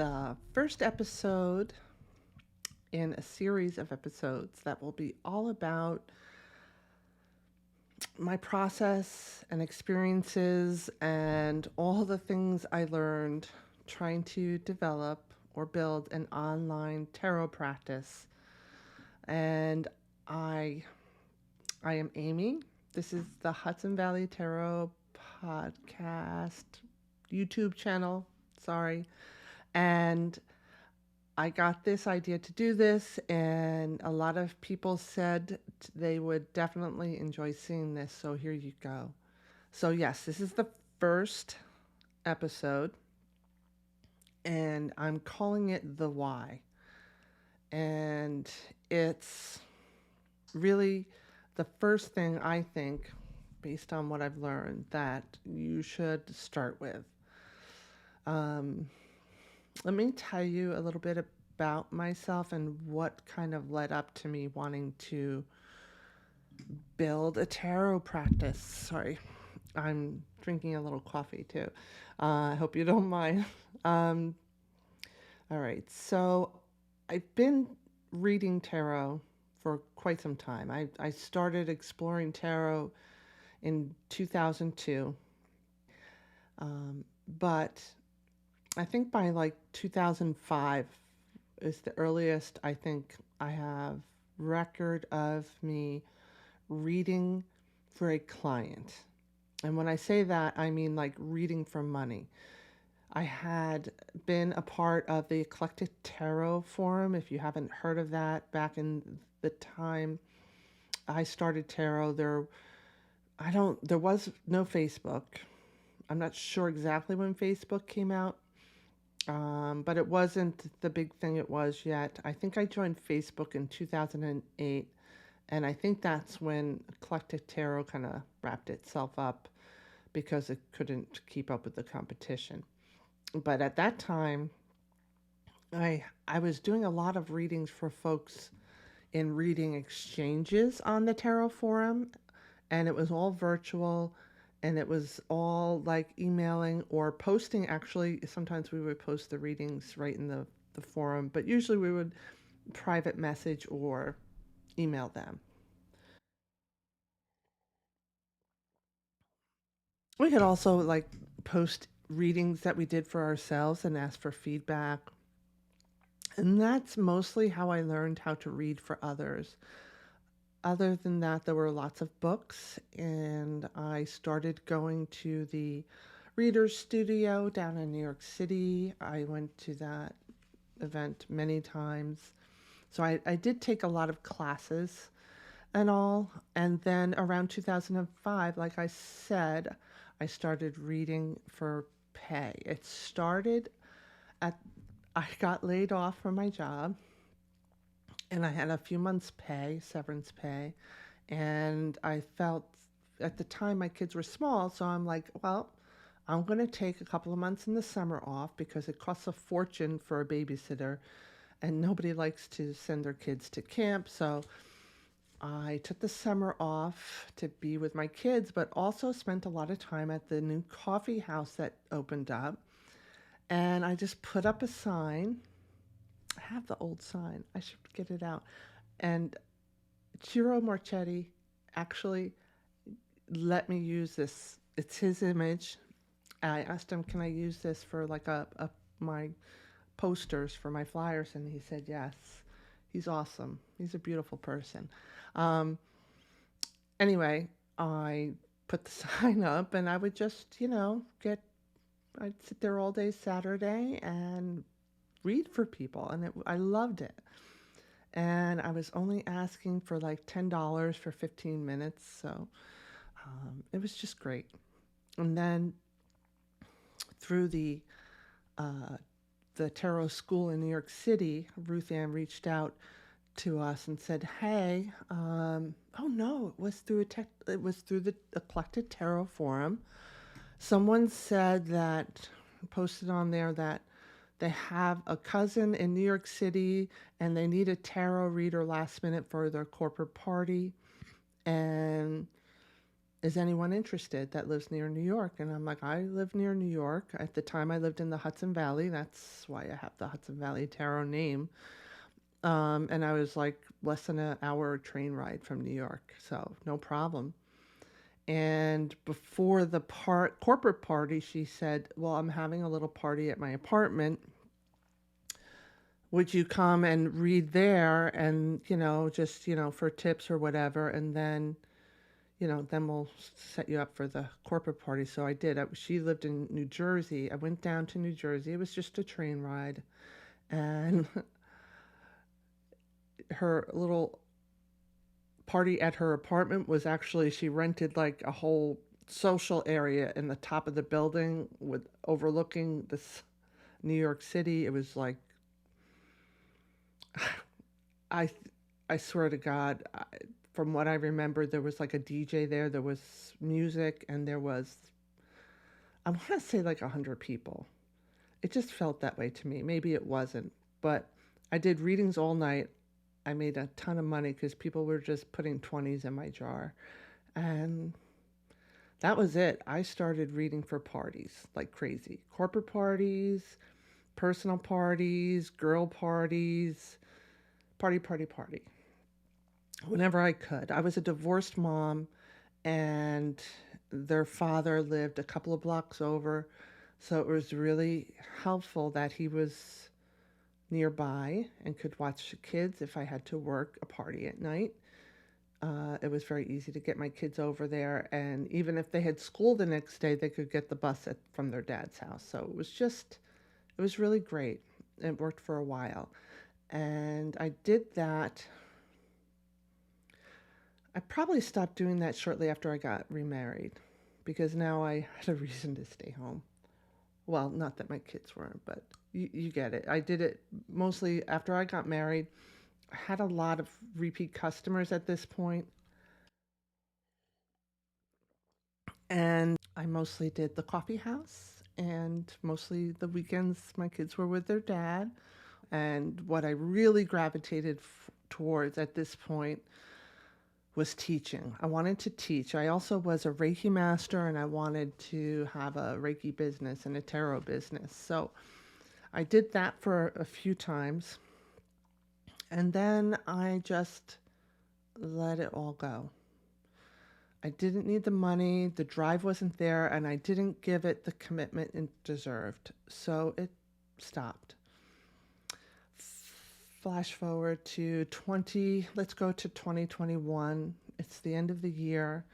the first episode in a series of episodes that will be all about my process and experiences and all the things I learned trying to develop or build an online tarot practice. And I I am Amy. This is the Hudson Valley Tarot podcast YouTube channel. Sorry. And I got this idea to do this, and a lot of people said they would definitely enjoy seeing this. So here you go. So, yes, this is the first episode, and I'm calling it The Why. And it's really the first thing I think, based on what I've learned, that you should start with. Um, Let me tell you a little bit about myself and what kind of led up to me wanting to build a tarot practice. Sorry, I'm drinking a little coffee too. I hope you don't mind. Um, all right, so I've been reading tarot for quite some time. I started exploring tarot in 2002, but I think by like 2005 is the earliest I think I have record of me reading for a client. And when I say that, I mean like reading for money. I had been a part of the Eclectic Tarot Forum. If you haven't heard of that, back in the time I started tarot, there was no Facebook. I'm not sure exactly when Facebook came out, but it wasn't the big thing it was yet. I think I joined Facebook in 2008, and I think that's when Eclectic Tarot kind of wrapped itself up because it couldn't keep up with the competition. But at that time, I was doing a lot of readings for folks in reading exchanges on the Tarot Forum, and it was all virtual, and it was all like emailing or posting. Actually, sometimes we would post the readings right in the forum, but usually we would private message or email them. We could also like post readings that we did for ourselves and ask for feedback. And that's mostly how I learned how to read for others. Other than that, there were lots of books, and I started going to the Reader's Studio down in New York City. I went to that event many times. So I did take a lot of classes and all. And then around 2005, like I said, I started reading for pay. It started at, I got laid off from my job, and I had a few months' pay, severance pay. And I felt at the time my kids were small, so I'm like, well, I'm going to take a couple of months in the summer off because it costs a fortune for a babysitter, and nobody likes to send their kids to camp. So I took the summer off to be with my kids, but also spent a lot of time at the new coffee house that opened up. And I just put up a sign. I have the old sign. I should get it out. And Ciro Marchetti actually let me use this. It's his image. I asked him, can I use this for like my posters for my flyers? And he said yes. He's awesome. He's a beautiful person. Um, anyway, I put the sign up, and I would just, I'd sit there all day Saturday and read for people, and I loved it. And I was only asking for like $10 for 15 minutes, so it was just great. And then through uh, the tarot school in New York City, Ruth Ann reached out to us and said, "Hey, oh no, it was through the Eclectic Tarot Forum. Someone said that posted on there that they have a cousin in New York City and they need a tarot reader last minute for their corporate party, and is anyone interested that lives near New York? And I'm like, I live near New York. At the time, I lived in the Hudson Valley. That's why I have the Hudson Valley Tarot name. And I was like less than an hour train ride from New York, so no problem. And before the corporate party, she said, "Well, I'm having a little party at my apartment. Would you come and read there and, just, for tips or whatever, and then, then we'll set you up for the corporate party." So I did. She lived in New Jersey. I went down to New Jersey. It was just a train ride. And her little party at her apartment was actually, she rented like a whole social area in the top of the building with overlooking this New York City. It was like, I I swear to God, from what I remember, there was like a DJ there. There was music, and there was, I want to say, like 100 people. It just felt that way to me. Maybe it wasn't, but I did readings all night. I made a ton of money because people were just putting 20s in my jar. And that was it. I started reading for parties like crazy, corporate parties, personal parties, girl parties, party, party, party, whenever I could. I was a divorced mom, and their father lived a couple of blocks over. So it was really helpful that he was nearby and could watch the kids if I had to work a party at night. It was very easy to get my kids over there, and even if they had school the next day, they could get the bus from their dad's house. So it was really great. It worked for a while, and I did that. I probably stopped doing that shortly after I got remarried because now I had a reason to stay home. Well, not that my kids weren't, but you get it. I did it mostly after I got married. I had a lot of repeat customers at this point, and I mostly did the coffee house, and mostly the weekends my kids were with their dad. And what I really gravitated towards at this point was teaching. I wanted to teach. I also was a Reiki master, and I wanted to have a Reiki business and a tarot business. So I did that for a few times, and then I just let it all go. I didn't need the money, the drive wasn't there, and I didn't give it the commitment it deserved. So it stopped. Flash forward to let's go to 2021. It's the end of the year.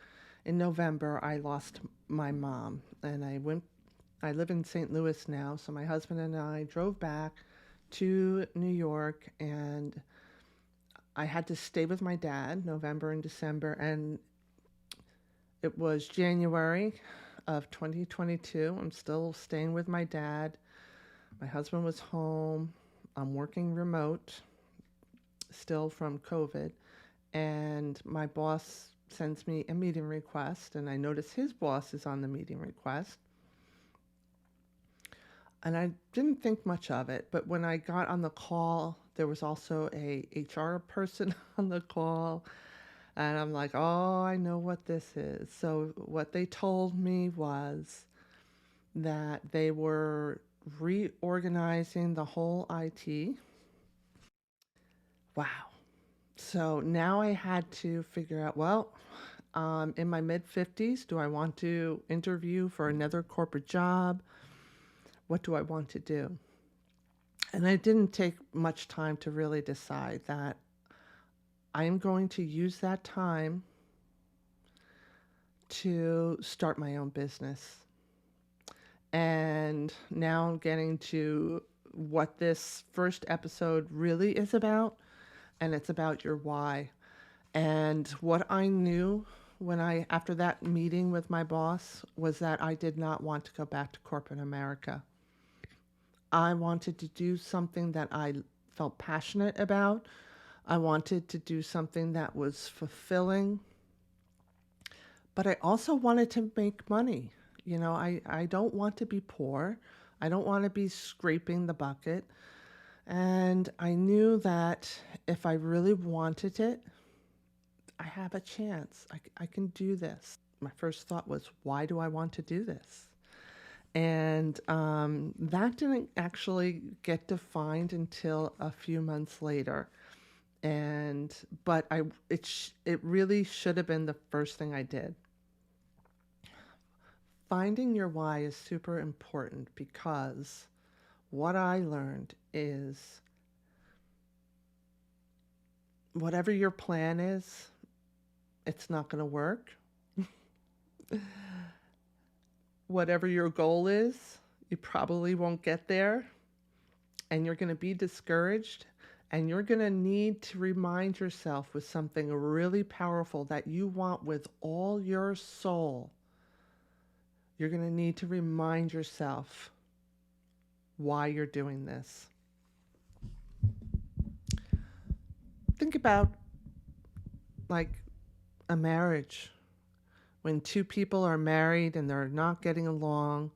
In November, I lost my mom, and I live in St. Louis now, so my husband and I drove back to New York, and I had to stay with my dad November and December, and it was January of 2022. I'm still staying with my dad. My husband was home. I'm working remote still from COVID, and my boss sends me a meeting request, and I notice his boss is on the meeting request. And I didn't think much of it, but when I got on the call, there was also a HR person on the call, and I'm like, "Oh, I know what this is." So what they told me was that they were reorganizing the whole IT. Wow. So now I had to figure out, well, in my mid 50s, do I want to interview for another corporate job? What do I want to do? And it didn't take much time to really decide that I am going to use that time to start my own business. And now I'm getting to what this first episode really is about, and it's about your why. And what I knew after that meeting with my boss, was that I did not want to go back to corporate America. I wanted to do something that I felt passionate about. I wanted to do something that was fulfilling, but I also wanted to make money. I don't want to be poor. I don't want to be scraping the bucket. And I knew that if I really wanted it, I have a chance. I can do this. my first thought was, why do I want to do this? And that didn't actually get defined until a few months later. And but it really should have been the first thing I did. Finding your why is super important because what I learned is whatever your plan is, it's not going to work. Whatever your goal is, you probably won't get there, and you're going to be discouraged, and you're going to need to remind yourself with something really powerful that you want with all your soul. You're going to need to remind yourself why you're doing this. Think about like a marriage. When two people are married and they're not getting along,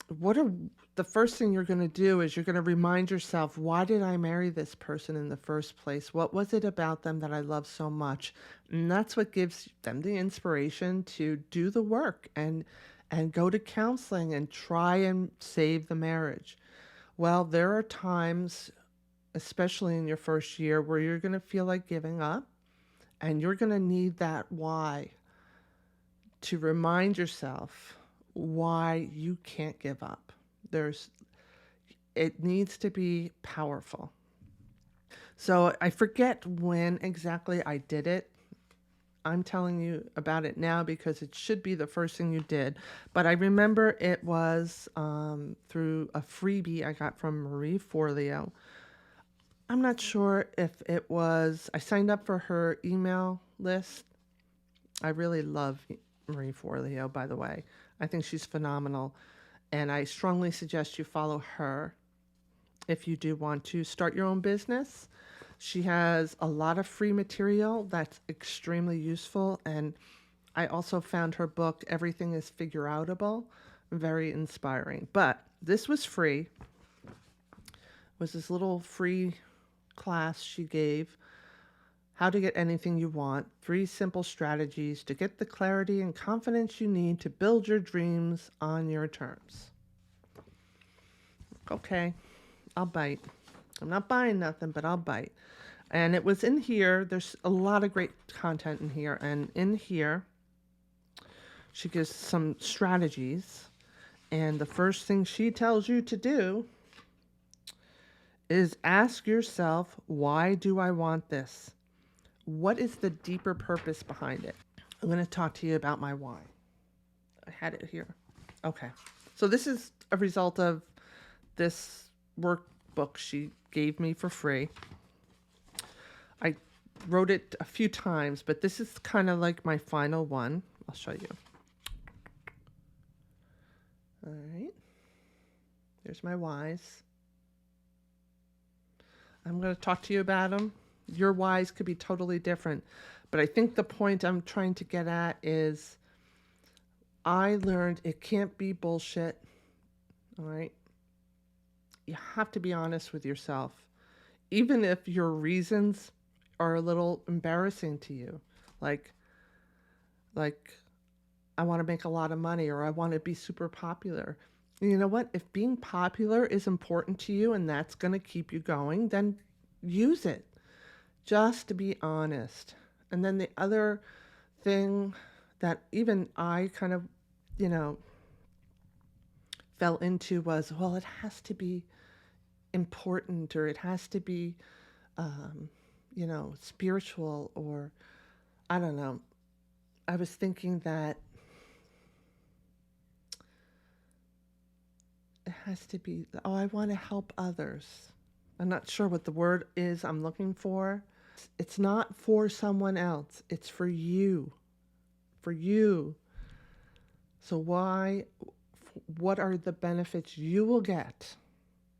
the first thing you're going to do is you're going to remind yourself, why did I marry this person in the first place? What was it about them that I love so much? And that's what gives them the inspiration to do the work and go to counseling and try and save the marriage. Well, there are times, especially in your first year, where you're going to feel like giving up, and you're going to need that why to remind yourself why you can't give up. It needs to be powerful. So I forget when exactly I did it. I'm telling you about it now because it should be the first thing you did. But I remember it was through a freebie I got from Marie Forleo. I'm not sure if it was, I signed up for her email list. I really love Marie Forleo, by the way. I think she's phenomenal. And I strongly suggest you follow her if you do want to start your own business. She has a lot of free material that's extremely useful. And I also found her book, Everything is Figure Outable, very inspiring. But this was free. It was this little free class she gave. How to get anything you want. 3 simple strategies to get the clarity and confidence you need to build your dreams on your terms. Okay, I'll bite. I'm not buying nothing, but I'll bite. And it was in here. There's a lot of great content in here. And in here, she gives some strategies. And the first thing she tells you to do is ask yourself, why do I want this? What is the deeper purpose behind it? I'm going to talk to you about my why. I had it here. Okay. So this is a result of this workbook she gave me for free. I wrote it a few times, but this is kind of like my final one. I'll show you. All right. There's my whys. I'm going to talk to you about them. Your whys could be totally different. But I think the point I'm trying to get at is I learned it can't be bullshit. All right. You have to be honest with yourself, even if your reasons are a little embarrassing to you. Like I want to make a lot of money, or I want to be super popular. You know what? If being popular is important to you and that's going to keep you going, then use it. Just to be honest. And then the other thing that even I kind of, fell into was, well, it has to be important, or it has to be, spiritual, or I don't know. I was thinking that it has to be, I want to help others. I'm not sure what the word is I'm looking for. It's not for someone else. It's for you. For you. So what are the benefits you will get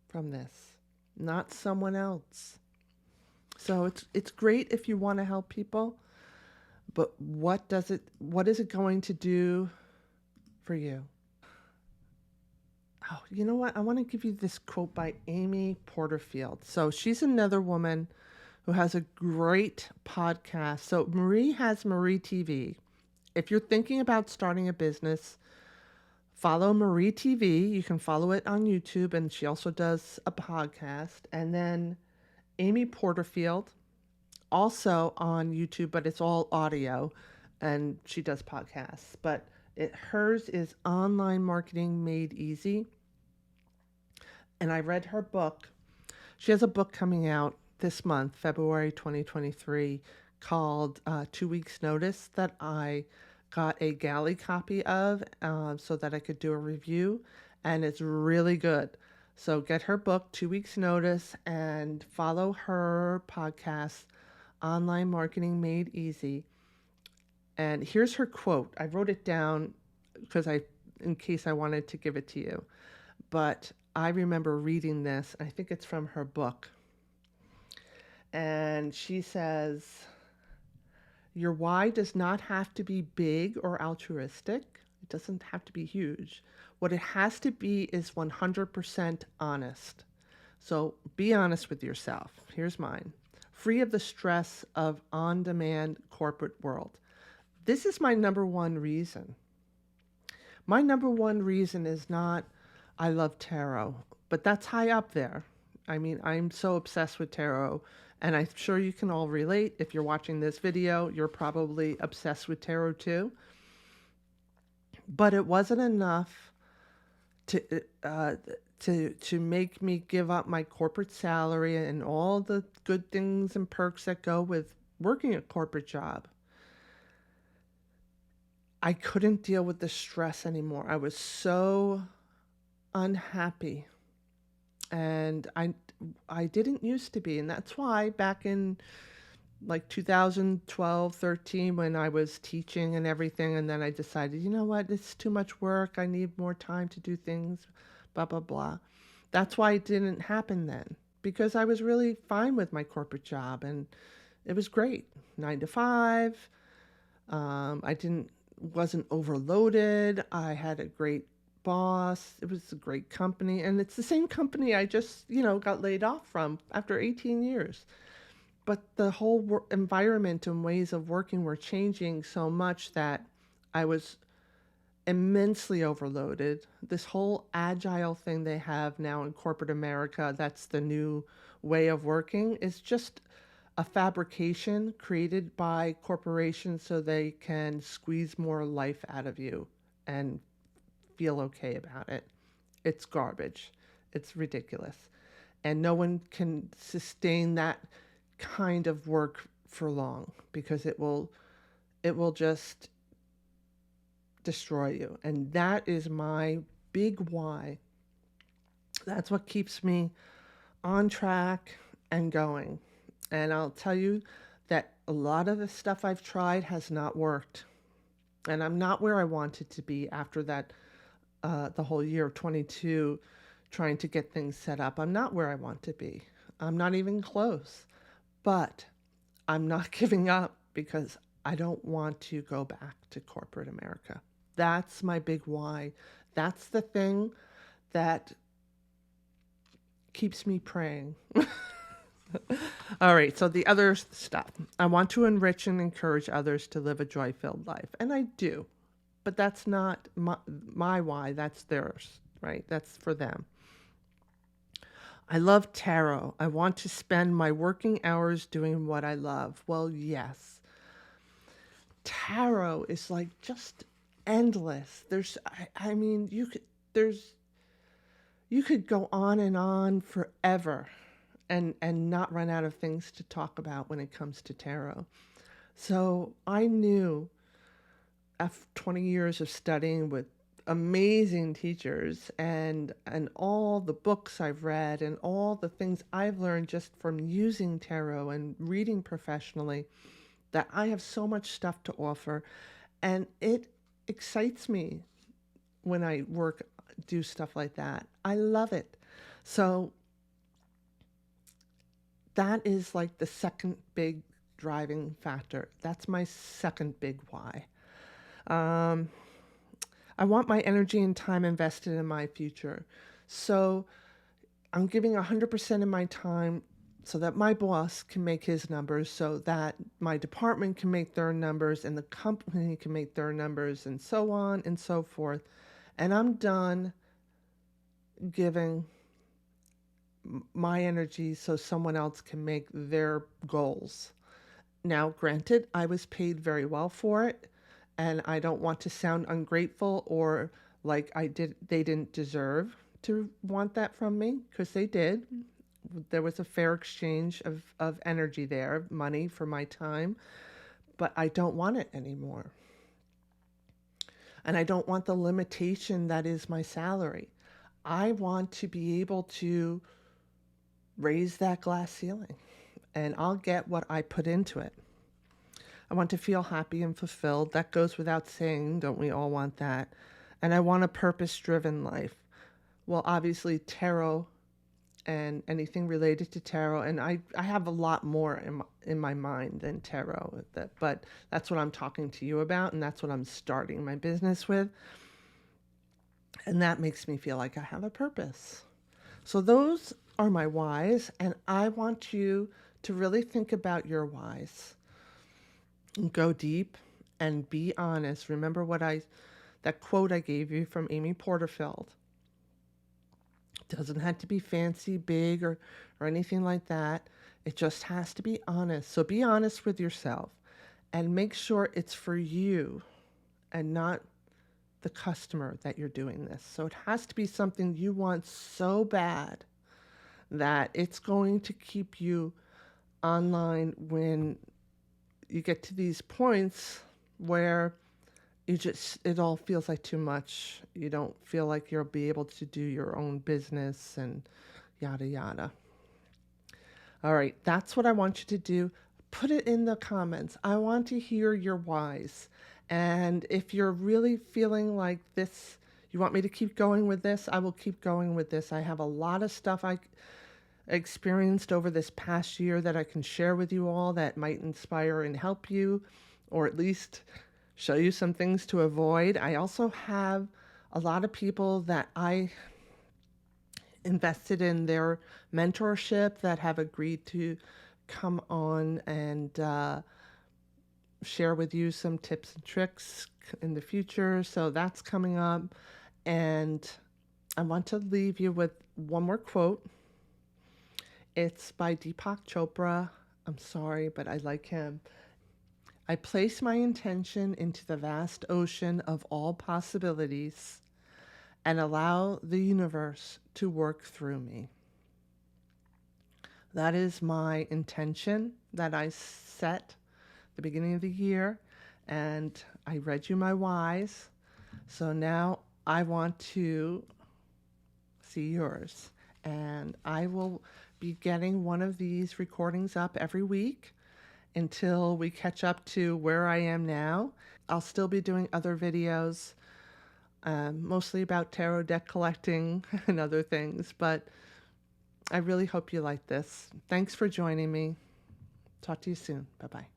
from this? Not someone else. So it's great if you want to help people, but what is it going to do for you? Oh, you know what? I want to give you this quote by Amy Porterfield. So she's another woman who has a great podcast. So Marie has Marie TV. If you're thinking about starting a business, follow Marie TV. You can follow it on YouTube, and she also does a podcast. And then Amy Porterfield, also on YouTube, but it's all audio, and she does podcasts. But hers is Online Marketing Made Easy. And I read her book. She has a book coming out this month, February 2023, called 2 Weeks Notice, that I got a galley copy of so that I could do a review. And it's really good. So get her book, 2 Weeks Notice, and follow her podcast, Online Marketing Made Easy. And here's her quote. I wrote it down in case I wanted to give it to you. But I remember reading this. I think it's from her book. And she says, your why does not have to be big or altruistic. It doesn't have to be huge. What it has to be is 100% honest. So be honest with yourself. Here's mine. Free of the stress of on-demand corporate world. This is my number one reason. My number one reason is not I love tarot, but that's high up there. I mean, I'm so obsessed with tarot, and I'm sure you can all relate. If you're watching this video, you're probably obsessed with tarot too. But it wasn't enough to make me give up my corporate salary and all the good things and perks that go with working a corporate job. I couldn't deal with the stress anymore. I was so unhappy, and I didn't used to be, and that's why back in like 2012, 13, when I was teaching and everything, and then I decided, you know what, it's too much work. I need more time to do things, blah, blah, blah. That's why it didn't happen then, because I was really fine with my corporate job, and it was great. 9 to 5. Wasn't overloaded. I had a great boss. It was a great company, and it's the same company I just, got laid off from after 18 years. But the whole environment and ways of working were changing so much that I was immensely overloaded. This whole agile thing they have now in corporate America, that's the new way of working, is just a fabrication created by corporations so they can squeeze more life out of you and feel okay about it. It's garbage. It's ridiculous. And no one can sustain that kind of work for long, because it will just destroy you. And that is my big why. That's what keeps me on track and going. And I'll tell you that a lot of the stuff I've tried has not worked. And I'm not where I wanted to be after that, the whole year of 22, trying to get things set up. I'm not where I want to be. I'm not even close. But I'm not giving up, because I don't want to go back to corporate America. That's my big why. That's the thing that keeps me praying. All right, so the other stuff. I want to enrich and encourage others to live a joy-filled life. And I do. But that's not my why. That's theirs, right? That's for them. I love tarot. I want to spend my working hours doing what I love. Well, yes. Tarot is like just endless. I mean, you could go on forever and not run out of things to talk about when it comes to tarot. So I knew after 20 years of studying with amazing teachers and all the books I've read and all the things I've learned just from using tarot and reading professionally, that I have so much stuff to offer, and it excites me when I do stuff like that. I love it. So that is like the second big driving factor. That's my second big why. I want my energy and time invested in my future. So I'm giving 100% of my time so that my boss can make his numbers, so that my department can make their numbers, and the company can make their numbers, and so on and so forth. And I'm done giving my energy so someone else can make their goals. Now, granted, I was paid very well for it, and I don't want to sound ungrateful or like they didn't deserve to want that from me, because they did. There was a fair exchange of energy there, money for my time, but I don't want it anymore. And I don't want the limitation that is my salary. I want to be able to raise that glass ceiling, and I'll get what I put into it. I want to feel happy and fulfilled. That goes without saying. Don't we all want that? And I want a purpose driven life. Well, obviously, tarot and anything related to tarot. And I have a lot more in my mind than tarot, but that's what I'm talking to you about. And that's what I'm starting my business with. And that makes me feel like I have a purpose. So those are my whys. And I want you to really think about your whys. Go deep and be honest. Remember that quote I gave you from Amy Porterfield. It doesn't have to be fancy, big, or anything like that. It just has to be honest. So be honest with yourself and make sure it's for you and not the customer that you're doing this. So it has to be something you want so bad that it's going to keep you online when you get to these points where it all feels like too much. You don't feel like you'll be able to do your own business and yada yada. All right, that's what I want you to do. Put it in the comments. I want to hear your whys. And if you're really feeling like this, you want me to keep going with this, I will keep going with this. I have a lot of stuff I experienced over this past year that I can share with you all that might inspire and help you, or at least show you some things to avoid. I also have a lot of people that I invested in their mentorship that have agreed to come on and share with you some tips and tricks in the future. So that's coming up. And I want to leave you with one more quote. It's by Deepak Chopra. I'm sorry, but I like him. I place my intention into the vast ocean of all possibilities and allow the universe to work through me. That is my intention that I set at the beginning of the year, and I read you my whys. So now I want to see yours, and I will be getting one of these recordings up every week until we catch up to where I am now. I'll still be doing other videos, mostly about tarot deck collecting and other things, but I really hope you like this. Thanks for joining me. Talk to you soon. Bye-bye.